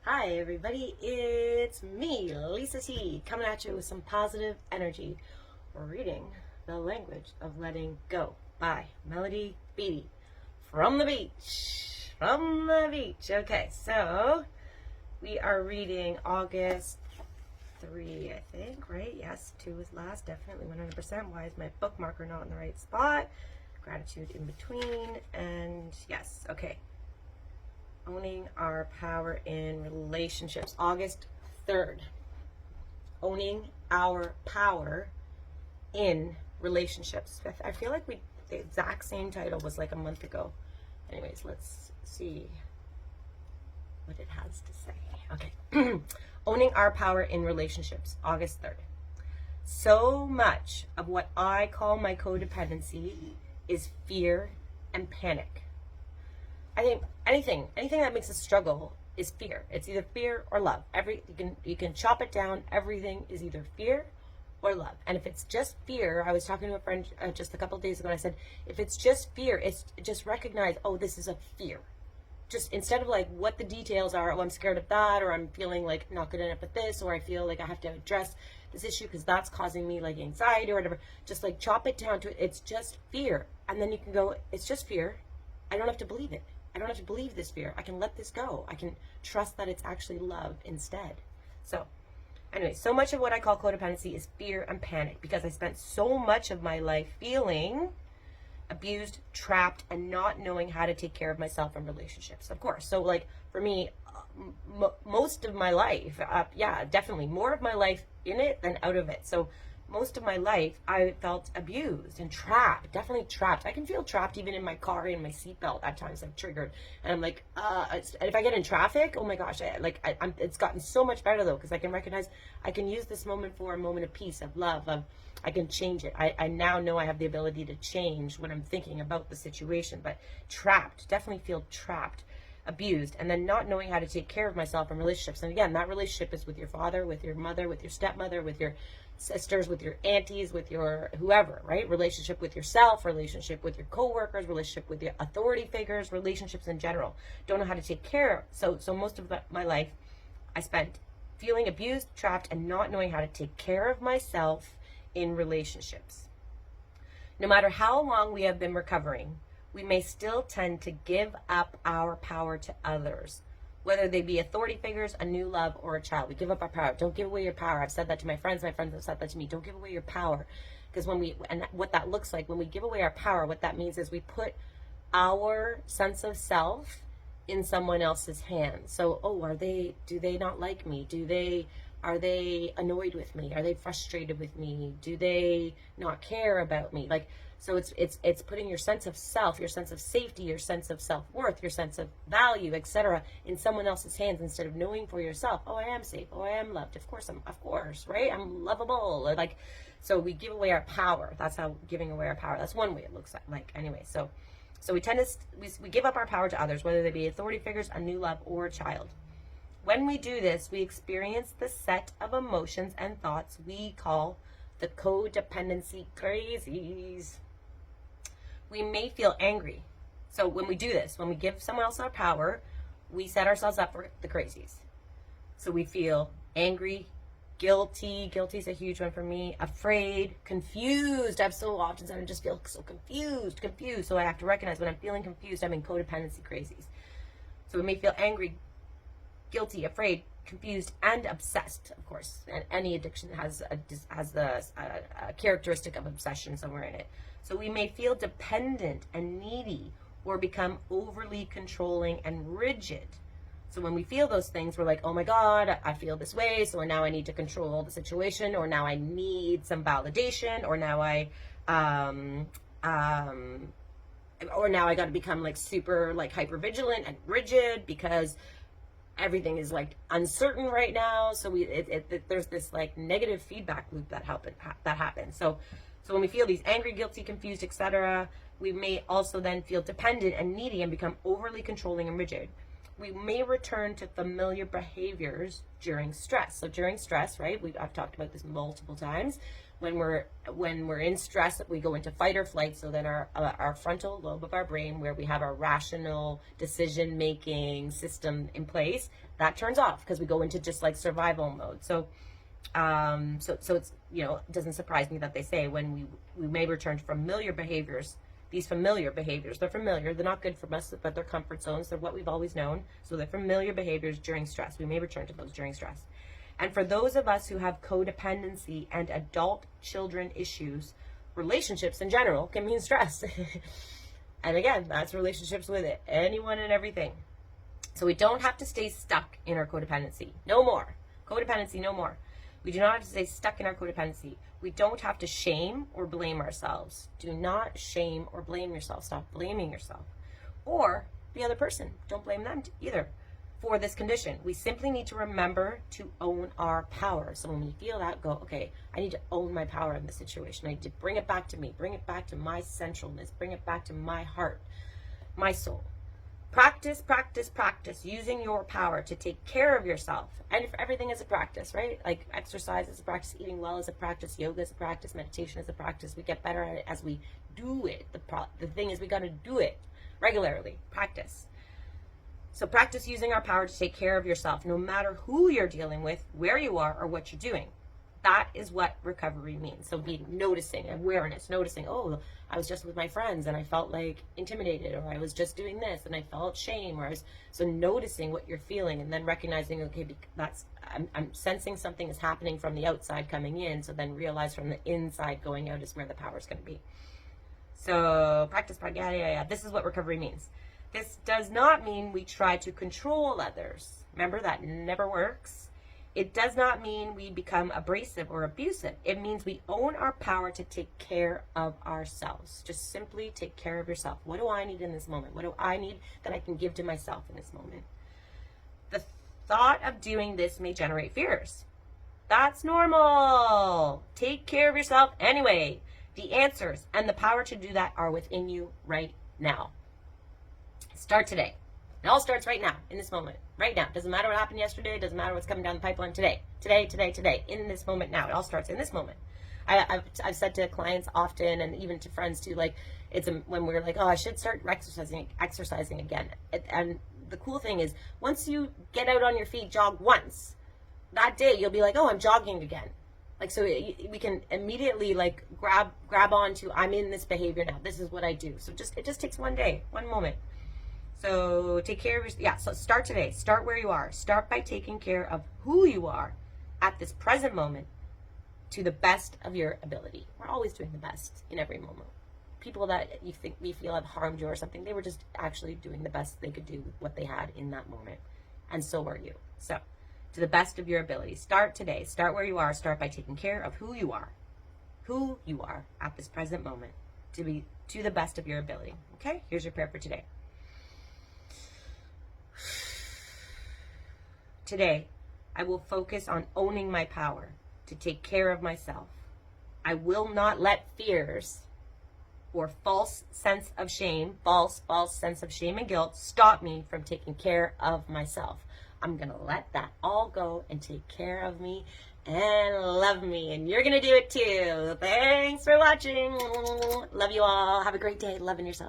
Hi everybody, it's me, Lisa T, coming at you with some positive energy. We're reading The Language of Letting Go by Melody Beattie from the beach. Okay, so we are reading August 3, I think, right? Yes, 2 is last, definitely 100%. Why is my bookmarker not in the right spot? Gratitude in between, and yes, okay. Owning our power in relationships, August 3rd. Owning our power in relationships. I feel like the exact same title was like a month ago. Anyways, let's see what it has to say. Okay. Owning our power in relationships, August 3rd. So much of what I call my codependency is fear and panic. I think anything that makes us struggle is fear. It's either fear or love. You can chop it down. Everything is either fear or love. And if it's just fear, I was talking to a friend just a couple of days ago, and I said, if it's just fear, it's just recognize, oh, this is a fear. Just instead of like what the details are, oh, I'm scared of that, or I'm feeling like not good enough at this, or I feel like I have to address this issue because that's causing me like anxiety or whatever. Just like chop it down to it's just fear. And then you can go, it's just fear. I don't have to believe it. I don't have to believe this fear. I can let this go. I can trust that it's actually love instead. So anyway, so much of what I call codependency is fear and panic because I spent so much of my life feeling abused, trapped, and not knowing how to take care of myself in relationships, of course. So like for me, most of my life, definitely more of my life in it than out of it. So most of my life, I felt abused and trapped, definitely trapped. I can feel trapped even in my car, in my seatbelt at times, like triggered. And I'm like, and if I get in traffic, oh my gosh, it's gotten so much better though, because I can recognize, I can use this moment for a moment of peace, of love, I can change it. I now know I have the ability to change when I'm thinking about the situation, but trapped, definitely feel trapped, abused, and then not knowing how to take care of myself in relationships. And again, that relationship is with your father, with your mother, with your stepmother, with your sisters, with your aunties, with your whoever, right? Relationship with yourself, relationship with your coworkers, relationship with your authority figures, relationships in general. Don't know how to take care. So most of my life I spent feeling abused, trapped, and not knowing how to take care of myself in relationships. No matter how long we have been recovering, we may still tend to give up our power to others, whether they be authority figures, a new love, or a child. We give up our power. Don't give away your power. I've said that to my friends have said that to me. Don't give away your power. Because and what that looks like, when we give away our power, what that means is we put our sense of self in someone else's hands. So, do they not like me? Are they annoyed with me? Are they frustrated with me? Do they not care about me? So it's putting your sense of self, your sense of safety, your sense of self-worth, your sense of value, etc., in someone else's hands instead of knowing for yourself, oh, I am safe, oh, I am loved, of course, right? I'm lovable. So we give away our power. That's how giving away our power. That's one way it looks like. Anyway, so we tend to we give up our power to others, whether they be authority figures, a new love, or a child. When we do this, we experience the set of emotions and thoughts we call the Codependencycrazies. We may feel angry. So when we do this, when we give someone else our power, we set ourselves up for the crazies. So we feel angry, guilty. Guilty is a huge one for me. Afraid, confused. I've so often said I just feel so confused. So I have to recognize when I'm feeling confused, I'm in codependency crazies. So we may feel angry, guilty, afraid, confused, and obsessed, of course. And any addiction has the characteristic of obsession somewhere in it. So we may feel dependent and needy or become overly controlling and rigid. So when we feel those things, we're like, oh my God, I feel this way, so now I need to control the situation, or now I need some validation, or now I got to become like super like hyper vigilant and rigid because everything is like uncertain right now. So there's this like negative feedback loop that happens. So when we feel these angry, guilty, confused, etc., we may also then feel dependent and needy and become overly controlling and rigid. We may return to familiar behaviors during stress. So during stress, right, I've talked about this multiple times, When we're in stress, we go into fight or flight. So then our frontal lobe of our brain, where we have our rational decision making system in place, that turns off because we go into just like survival mode. So it's, it doesn't surprise me that they say when we may return to familiar behaviors. These familiar behaviors, they're familiar, they're not good for us, but they're comfort zones, they're what we've always known. So they're familiar behaviors during stress. We may return to those during stress. And for those of us who have codependency and adult children issues, relationships in general can mean stress. And again, that's relationships with anyone and everything. So we don't have to stay stuck in our codependency. No more. Codependency, no more. We do not have to stay stuck in our codependency. We don't have to shame or blame ourselves. Do not shame or blame yourself. Stop blaming yourself. Or the other person. Don't blame them either for this condition. We simply need to remember to own our power. So when we feel that, go, okay, I need to own my power in this situation. I need to bring it back to me. Bring it back to my centralness. Bring it back to my heart, my soul. Practice, practice, practice using your power to take care of yourself. And if everything is a practice, right? Like exercise is a practice, eating well is a practice, yoga is a practice, meditation is a practice. We get better at it as we do it. The thing is, we got to do it regularly. Practice. So practice using our power to take care of yourself, no matter who you're dealing with, where you are, or what you're doing. That is what recovery means. So be noticing, awareness, noticing, oh, I was just with my friends and I felt like intimidated, or I was just doing this and I felt shame, so noticing what you're feeling and then recognizing, okay, I'm sensing something is happening from the outside coming in, so then realize from the inside going out is where the power is going to be. So practice, yeah. This is what recovery means. This does not mean we try to control others. Remember, that never works. It does not mean we become abrasive or abusive. It means we own our power to take care of ourselves. Just simply take care of yourself. What do I need in this moment? What do I need that I can give to myself in this moment? The thought of doing this may generate fears. That's normal. Take care of yourself anyway. The answers and the power to do that are within you right now. Start today. It all starts right now, in this moment, right now. Doesn't matter what happened yesterday. It doesn't matter what's coming down the pipeline today. Today, in this moment now. It all starts in this moment. I've said to clients often, and even to friends too, like, when we're like, oh, I should start exercising again. And the cool thing is, once you get out on your feet, jog once, that day you'll be like, oh, I'm jogging again. Like, so we can immediately like grab onto, I'm in this behavior now. This is what I do. So it just takes one day, one moment. So take care of so start today. Start where you are. Start by taking care of who you are at this present moment to the best of your ability. We're always doing the best in every moment. People that we feel have harmed you or something, they were just actually doing the best they could do with what they had in that moment. And so are you. So to the best of your ability, start today. Start where you are. Start by taking care of who you are at this present moment to the best of your ability. Okay? Here's your prayer for today. Today, I will focus on owning my power to take care of myself. I will not let fears or false sense of shame and guilt stop me from taking care of myself. I'm going to let that all go and take care of me and love me. And you're going to do it too. Thanks for watching. Love you all. Have a great day loving yourself.